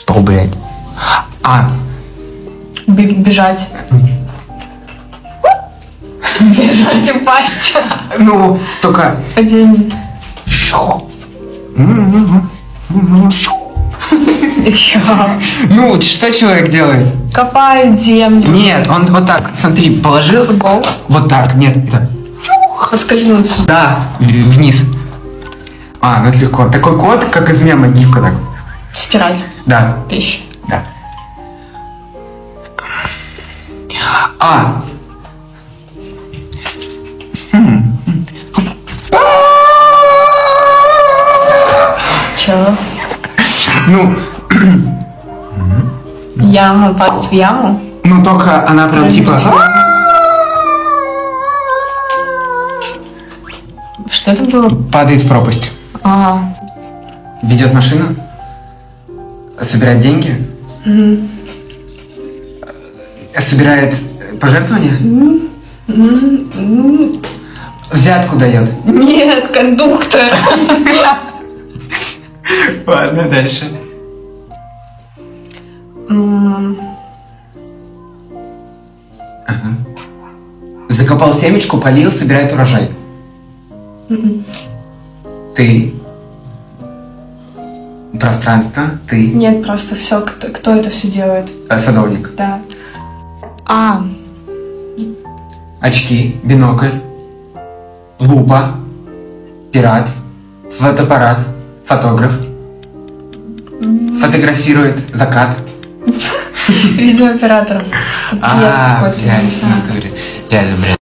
Что, блядь? А. Бежать. Бежать, упасть. Ну, только... Падение. И чё? Ну, что человек делает? Копает землю. Нет, он вот так, смотри, положил. Футбол. Вот так, нет, это... Поскользнуться. Да, вниз. А, ну это легко. Такой код, как из мема, гифка так. Стирать. Да. Вещи. Да. А. Чё? Ну, Яма, падать в яму? ну только она прям типа... Что это было? Падает в пропасть. Ага. Ведет машину. Собирает деньги. Собирает пожертвования. Взятку дает. Нет, кондуктор. Ладно, дальше. Ага. Закопал семечку, полил, собирает урожай. Ты. Пространство. Ты. Нет, просто все, кто это все делает? Садовник. Да. А. Очки, бинокль, лупа, пират, фотоаппарат, фотограф. Фотографирует закат. Видеооператор. А, блядь, в натуре. Реально, блядь.